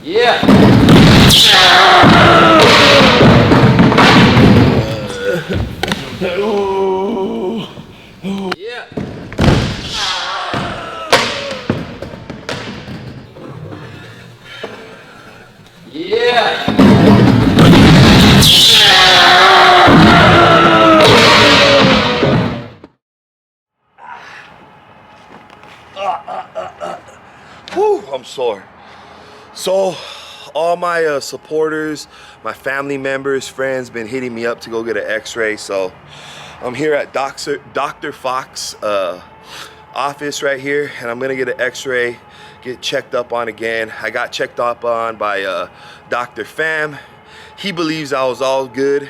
Yeah. Yeah. Yeah. Whew, I'm sore. So, all my supporters, my family members, friends been hitting me up to go get an x-ray. So, I'm here at Dr. Fox office right here, and I'm gonna get an x-ray, get checked up on again. I got checked up on by Dr. Pham. He believes I was all good,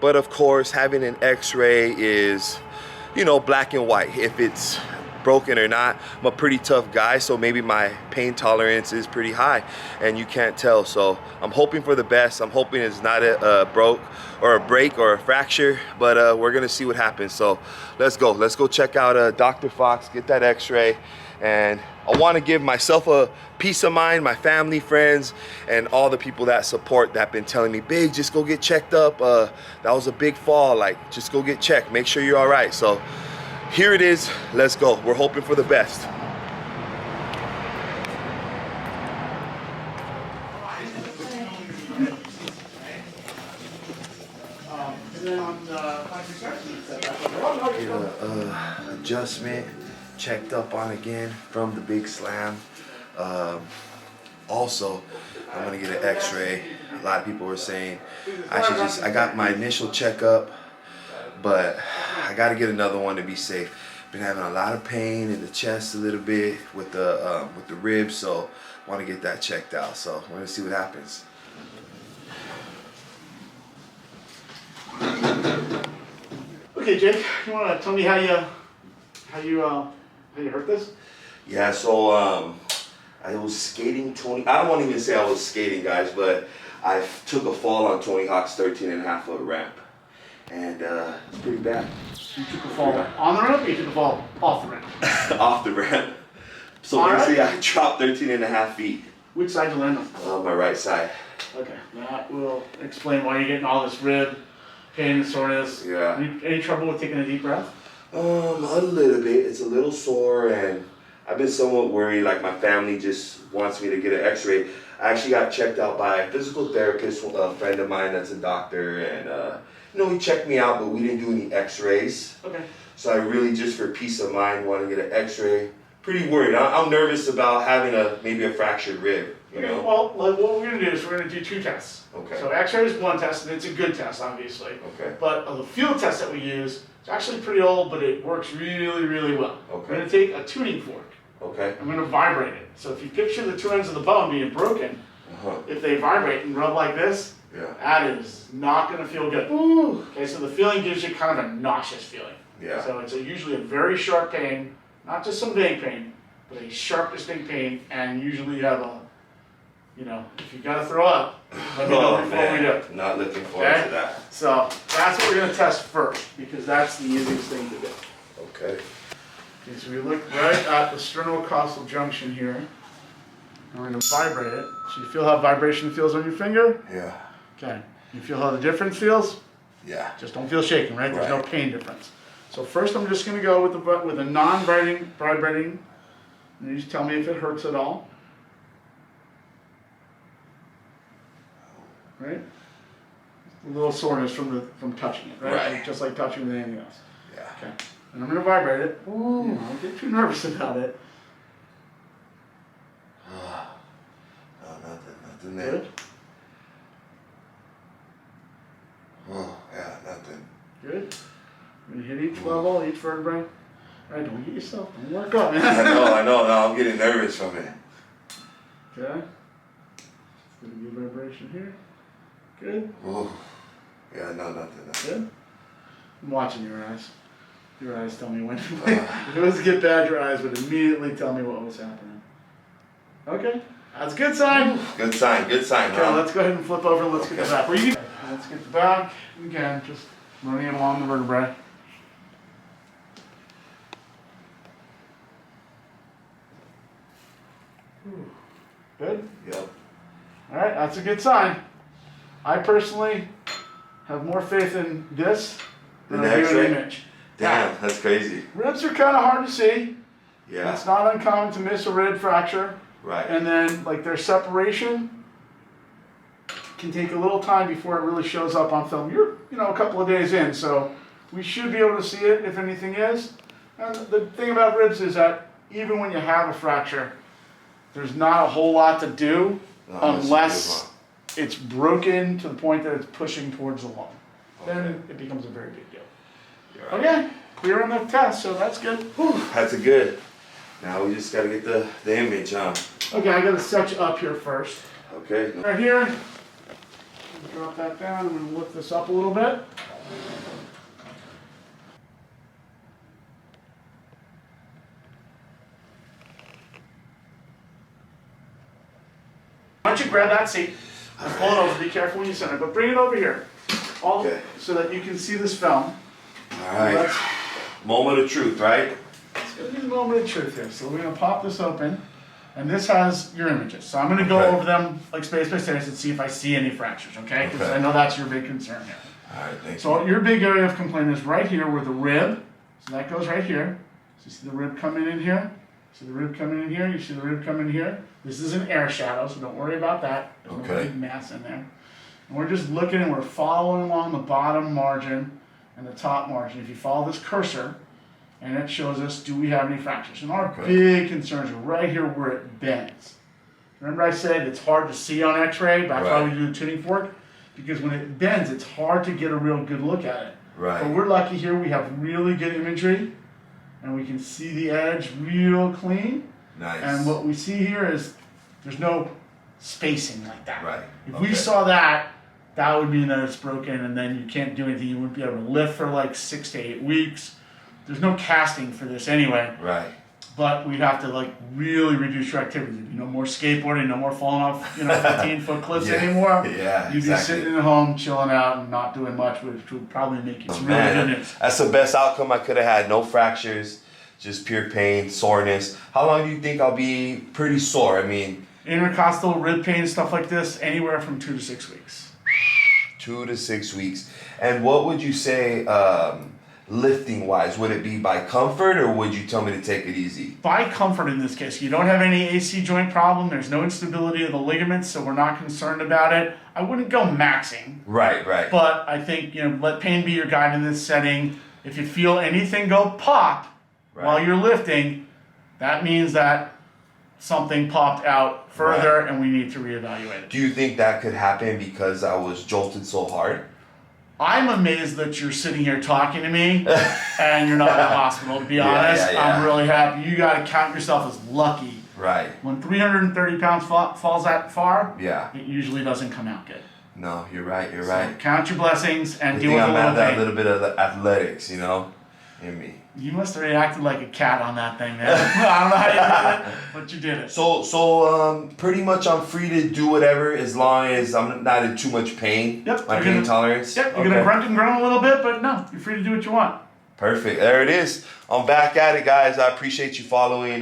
but of course, having an x-ray is, you know, black and white. If it's broken or not. I'm a pretty tough guy, so maybe my pain tolerance is pretty high and you can't tell. So I'm hoping for the best. I'm hoping it's not a broke or a break or a fracture, but we're gonna see what happens. So let's go check out Dr. Fox, get that x-ray. And I want to give myself a peace of mind, my family, friends, and all the people that support that been telling me, Big, just go get checked up. That was a big fall, like just go get checked, make sure you're all right. So here it is, let's go. We're hoping for the best. Get a adjustment checked up on again from the big slam. Also, I'm gonna get an x-ray. A lot of people were saying I got my initial checkup, but I gotta get another one to be safe. Been having a lot of pain in the chest a little bit with the ribs, so want to get that checked out. So we're gonna see what happens. Okay, Jake, you want to tell me how you hurt this? Yeah, so I was skating I don't want to even say I was skating, guys, but I took a fall on Tony Hawk's 13.5-foot ramp. And it's pretty bad. You took a fall on the ramp, or you took a fall off the ramp? Off the ramp. So basically, I dropped 13.5 feet. Which side did you land on? On my right side. Okay, that will explain why you're getting all this rib pain and soreness. Yeah. Any trouble with taking a deep breath? A little bit. It's a little sore, and I've been somewhat worried. Like my family just wants me to get an x-ray. I actually got checked out by a physical therapist, a friend of mine that's a doctor, and you know, he checked me out, but we didn't do any x-rays. Okay. So I really, just for peace of mind, want to get an x-ray. Pretty worried. I'm nervous about having maybe a fractured rib, you know? Well, what we're going to do is we're going to do two tests. Okay. So x-ray is one test, and it's a good test, obviously. Okay. But the field test that we use, it's actually pretty old, but it works really, really well. Okay. We're going to take a tuning fork. Okay. I'm going to vibrate it. So if you picture the two ends of the bone being broken, if they vibrate and rub like this, that is not going to feel good. Ooh. Okay, so the feeling gives you kind of a nauseous feeling. Yeah. So it's usually a very sharp pain, not just some vague pain, but a sharp, distinct pain, and usually you have a, you know, if you got to throw up, let me know before we do. Not looking forward to that. So that's what we're going to test first, because that's the easiest thing to do. Okay. Okay, so we look right at the sternocostal junction here, and we're going to vibrate it. So you feel how vibration feels on your finger? Yeah. Okay. You feel how the difference feels? Yeah. Just don't feel shaking, right? There's no pain difference. So first I'm just going to go with a non-vibrating, and you just tell me if it hurts at all. Right? A little soreness from touching it, right? Like, just like touching with anything else. Yeah. Okay. And I'm going to vibrate it. Ooh, don't get too nervous about it. No, nothing there. Good? Oh, yeah, nothing. Good. We're going to hit each level, each vertebrae. All right, don't get yourself. Don't work up, man. I know. Now I'm getting nervous from it. Okay. Just going to give vibration here. Good. Oh, yeah, no, nothing. Good. I'm watching your eyes. Your eyes tell me when. If it was to get bad, your eyes would immediately tell me what was happening. Okay. That's a good sign. Good sign. Okay, let's go ahead and flip over and let's get the back. Let's get the back. Again, just running it along the vertebrae. Good? Yep. All right, that's a good sign. I personally have more faith in this than I do in image. Damn, that's crazy. Ribs are kind of hard to see. Yeah. It's not uncommon to miss a rib fracture. Right. And then, like, their separation can take a little time before it really shows up on film. You're, a couple of days in, so we should be able to see it if anything is. And the thing about ribs is that even when you have a fracture, there's not a whole lot to do unless it's broken to the point that it's pushing towards the lung. Okay. Then it becomes a very big deal. Right. Okay, clear on the test, so that's good. Whew, that's a good. Now we just gotta get the image, huh? Okay, I gotta set you up here first. Okay. Right here. Drop that down. I'm gonna lift this up a little bit. Why don't you grab that seat and pull it over. Be careful when you sit it, but bring it over here. Okay. So that you can see this film. Alright. Moment of truth, right? It's going to be the moment of truth here. So we're going to pop this open. And this has your images. So I'm going to go over them like space by space and see if I see any fractures, okay? Because I know that's your big concern here. Alright, thank you. So your big area of complaint is right here where the rib, so that goes right here. So you see the rib coming in here? See the rib coming in here? You see the rib coming in here? This is an air shadow, so don't worry about that. There's no big mass in there. And we're just looking and we're following along the bottom margin and the top margin. If you follow this cursor, and it shows us, do we have any fractures? And our big concerns are right here where it bends. Remember I said it's hard to see on x-ray, that's why we do the tuning fork? Because when it bends, it's hard to get a real good look at it. Right. But we're lucky here, we have really good imagery, and we can see the edge real clean. Nice. And what we see here is there's no spacing like that. Right. If we saw that, that would mean that it's broken, and then you can't do anything. You wouldn't be able to lift for like 6 to 8 weeks. There's no casting for this anyway. Right. But we'd have to like really reduce your activity. No more skateboarding, no more falling off 15-foot cliffs anymore. Yeah, You'd be sitting at home, chilling out, and not doing much, which would probably make you some really good news. That's the best outcome I could have had. No fractures, just pure pain, soreness. How long do you think I'll be pretty sore? I mean, intercostal rib pain, stuff like this, anywhere from 2 to 6 weeks. 2 to 6 weeks. And what would you say, lifting wise, would it be by comfort or would you tell me to take it easy? By comfort in this case. You don't have any AC joint problem. There's no instability of the ligaments, so we're not concerned about it. I wouldn't go maxing. Right. But I think, let pain be your guide in this setting. If you feel anything go pop while you're lifting, that means that something popped out further and we need to reevaluate it. Do you think that could happen because I was jolted so hard? I'm amazed that you're sitting here talking to me and you're not in the hospital, to be honest. Yeah. I'm really happy. You got to count yourself as lucky. Right. When 330 pounds falls that far, it usually doesn't come out good. No, you're right. So count your blessings and I deal think with I'm a at little that pain. little bit of the athletics, in me. You must have reacted like a cat on that thing, man. I don't know how you did it, but you did it. So pretty much I'm free to do whatever as long as I'm not in too much pain. Yep. My pain tolerance. Yep. You're gonna grunt and groan a little bit, but no, you're free to do what you want. Perfect. There it is. I'm back at it, guys. I appreciate you following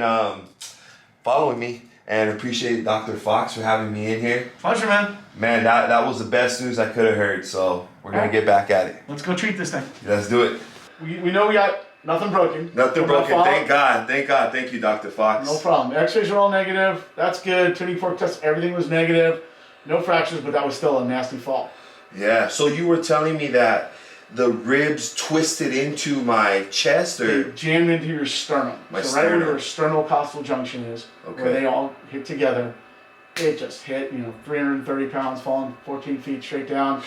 me, and appreciate Dr. Fox for having me in here. Pleasure, man. Man, that was the best news I could have heard. So we're gonna get back at it. Let's go treat this thing. Let's do it. We know we got nothing broken. Nothing broken. Thank God. Thank you, Dr. Fox. No problem. X-rays are all negative. That's good. Tuning fork test, everything was negative. No fractures, but that was still a nasty fall. Yeah. So you were telling me that the ribs twisted into my chest, or they jammed into your sternum. My so sternum. right where your sternocostal junction is, where they all hit together, it just hit. 330 pounds falling 14 feet straight down.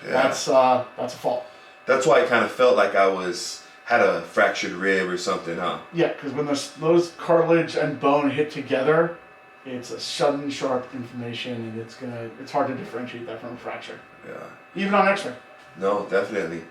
Yeah. That's a fall. That's why I kind of felt like I had a fractured rib or something, huh? Yeah, because when those cartilage and bone hit together, it's a sudden, sharp inflammation, and it's hard to differentiate that from a fracture. Yeah. Even on X-ray. No, definitely.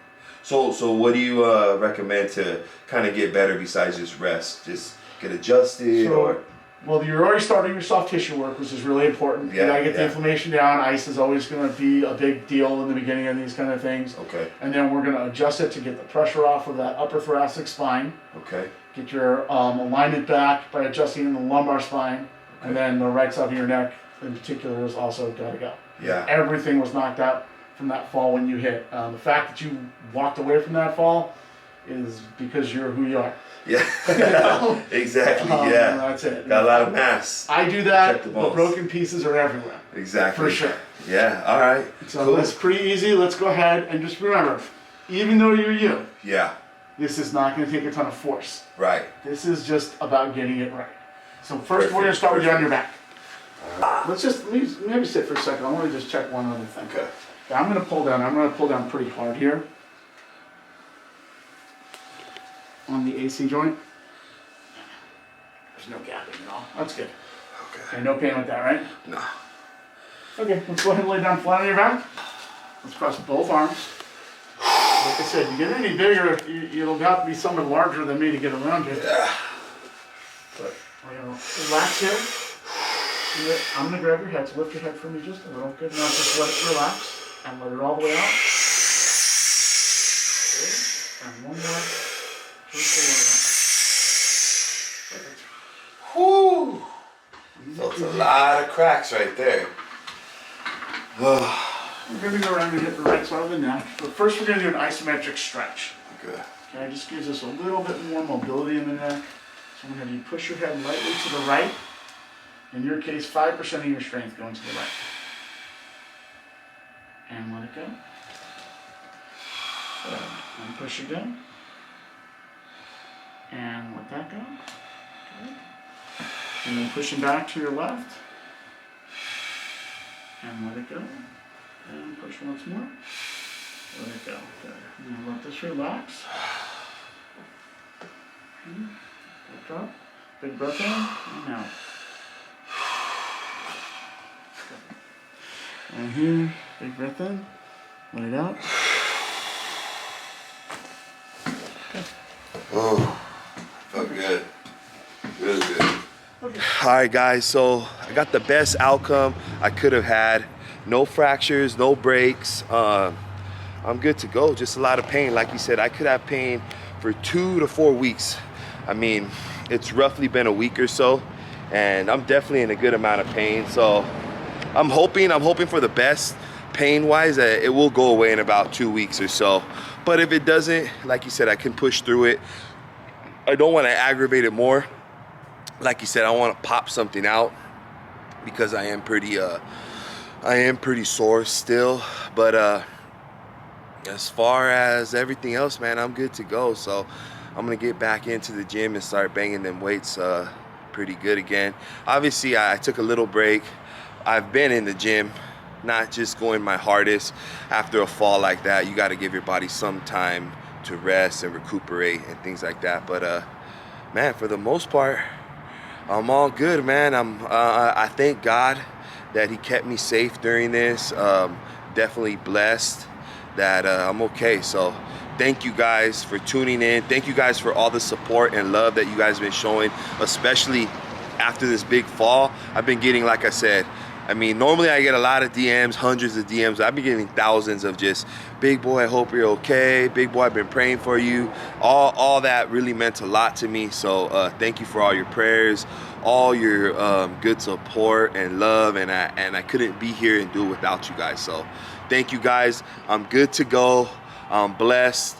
So what do you recommend to kind of get better besides just rest? Just get adjusted, or? Well, you're already starting your soft tissue work, which is really important. Yeah, you gotta get the inflammation down. Ice is always gonna be a big deal in the beginning of these kind of things. Okay. And then we're gonna adjust it to get the pressure off of that upper thoracic spine. Okay. Get your alignment back by adjusting the lumbar spine, and then the right side of your neck in particular is also got to go. Yeah. Everything was knocked out from that fall when you hit. The fact that you walked away from that fall is because you're who you are. Yeah. You know? Exactly. Yeah. That's it. Got a lot of mass. I do that. Check the The balls. broken pieces are everywhere. Exactly. For sure. Yeah. All right. So Cool. that's pretty easy. Let's go ahead and just remember, even though you're you, Yeah. this is not going to take a ton of force. Right. This is just about getting it right. So first we're going to start with you on your back. Let's just maybe sit for a second. I want to just check one other thing. Okay. Okay, I'm going to pull down. I'm going to pull down pretty hard here on the AC joint. There's no gapping at all. That's good. Okay. Okay, no pain with that, right? No. Okay, let's go ahead and lay down flat on your back. Let's cross both arms. Like I said, you get any bigger, you'll have to be someone larger than me to get around you. Yeah. But we're gonna relax here. I'm gonna grab your head, so lift your head for me just a little. Good. Now just let it relax and let it all the way out. Good. And one more. Just Perfect. Whoo! Felt a lot of cracks right there. We're gonna go around and hit the right side of the neck. But first we're gonna do an isometric stretch. Okay. Okay, just gives us a little bit more mobility in the neck. So I'm gonna have you push your head lightly to the right. In your case, 5% of your strength going to the right. And let it go. Good. And push again. And let that go. Good. And then pushing back to your left. And let it go. And push once more. Let it go. Good. Now let this relax. Good drop. Big breath in and out. Good. And here, big breath in. Let it out. Good. Oh, felt good. Really good. Okay. All right, guys, so I got the best outcome I could have had. No fractures, no breaks. I'm good to go. Just a lot of pain. Like you said, I could have pain for 2 to 4 weeks. I mean, it's roughly been a week or so, and I'm definitely in a good amount of pain. So I'm hoping for the best pain-wise. It will go away in about 2 weeks or so. But if it doesn't, like you said, I can push through it. I don't want to aggravate it more. Like you said, I want to pop something out because I am pretty sore still. But as far as everything else, man, I'm good to go. So I'm gonna get back into the gym and start banging them weights pretty good again. Obviously, I took a little break. I've been in the gym, not just going my hardest. After a fall like that, you got to give your body some time to rest and recuperate and things like that. But man, for the most part, I'm all good, man. I thank God that He kept me safe during this. Definitely blessed that I'm okay. So thank you guys for tuning in. Thank you guys for all the support and love that you guys have been showing, especially after this big fall. I've been getting, like I said, I mean, normally I get a lot of DMs, hundreds of DMs. I've been getting thousands of just, big boy, I hope you're okay. Big boy, I've been praying for you. All that really meant a lot to me. So thank you for all your prayers, all your good support and love. And I couldn't be here and do it without you guys. So thank you guys. I'm good to go. I'm blessed.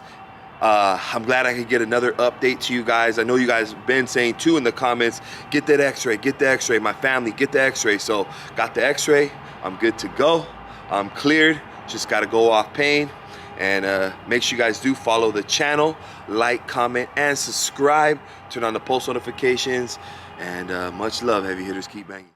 I'm glad I could get another update to you guys. I know you guys have been saying too in the comments, get that x-ray, get the x-ray. My family, get the x-ray. So got the x-ray. I'm good to go. I'm cleared. Just got to go off pain. And make sure you guys do follow the channel, like, comment, and subscribe. Turn on the post notifications. And much love, heavy hitters. Keep banging.